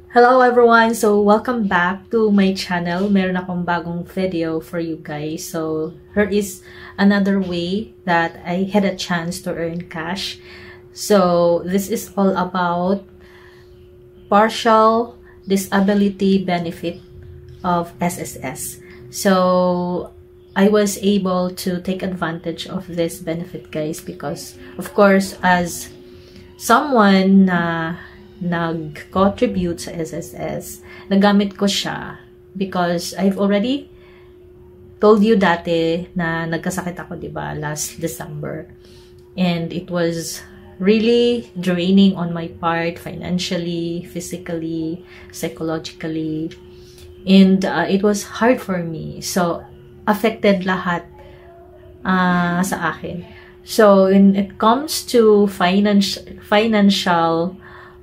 Hello everyone! So, welcome back to my channel. Meron akong bagong video for you guys. So, here is another way that I had a chance to earn cash. So, this is all about partial disability benefit of SSS. So, I was able to take advantage of this benefit, guys, because, of course, as someone na nag-contribute sa SSS, nagamit ko siya because I've already told you dati na nagkasakit ako, diba, last December. And it was really draining on my part, financially, physically, psychologically. And it was hard for me. So, affected lahat sa akin. So, when it comes to financial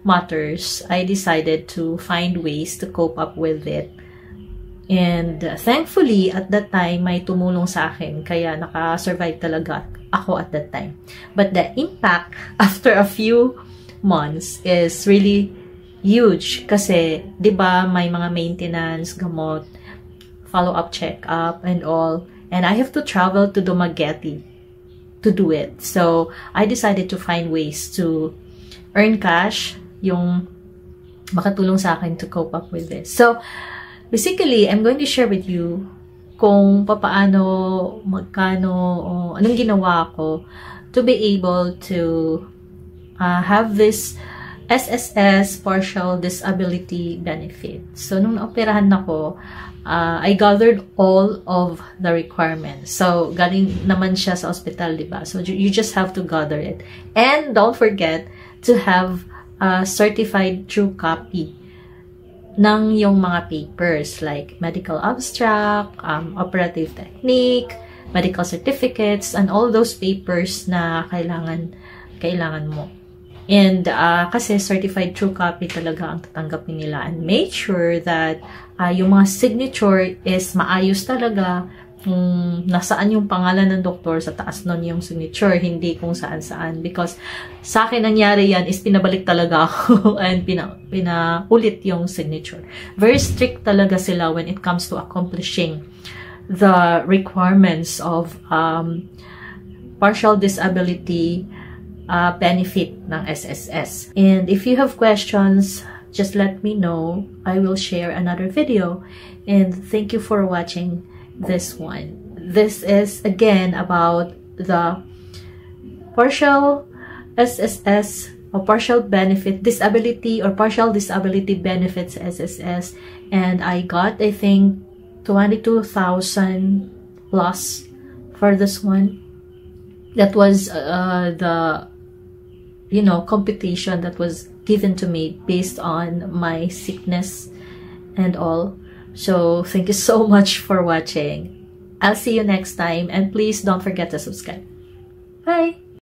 matters, I decided to find ways to cope up with it. And thankfully, at that time, may tumulong sa akin. Kaya naka-survive talaga ako at that time. But the impact after a few months is really huge. Kasi, di ba, may mga maintenance, gamot, follow-up check-up, and all. And I have to travel to Dumaguete to do it. So, I decided to find ways to earn cash, yung makatulong sa akin to cope up with this. So, basically, I'm going to share with you kung papaano, magkano, o anong ginawa ko to be able to have this SSS partial disability benefit. So, nung naoperahan ako, I gathered all of the requirements. So, galing naman siya sa hospital, diba? So, you just have to gather it. And don't forget to have a certified true copy ng yung mga papers like medical abstract, operative technique, medical certificates, and all those papers na kailangan mo. And kasi certified true copy talaga ang tatanggapin nila. And make sure that yung mga signature is maayos talaga, kung nasaan yung pangalan ng doktor, sa taas nun yung signature, hindi kung saan-saan. Because sa akin nangyari yan is pinabalik talaga ako and pinaulit yung signature. Very strict talaga sila when it comes to accomplishing the requirements of partial disability benefit ng SSS. And if you have questions, just let me know. I will share another video. And thank you for watching this one. This is again about the partial SSS or partial benefit disability or partial disability benefits SSS, and I got, I think, 22,000 plus for this one. That was the computation that was given to me based on my sickness and all. So, thank you so much for watching. I'll see you next time, and please don't forget to subscribe. Bye!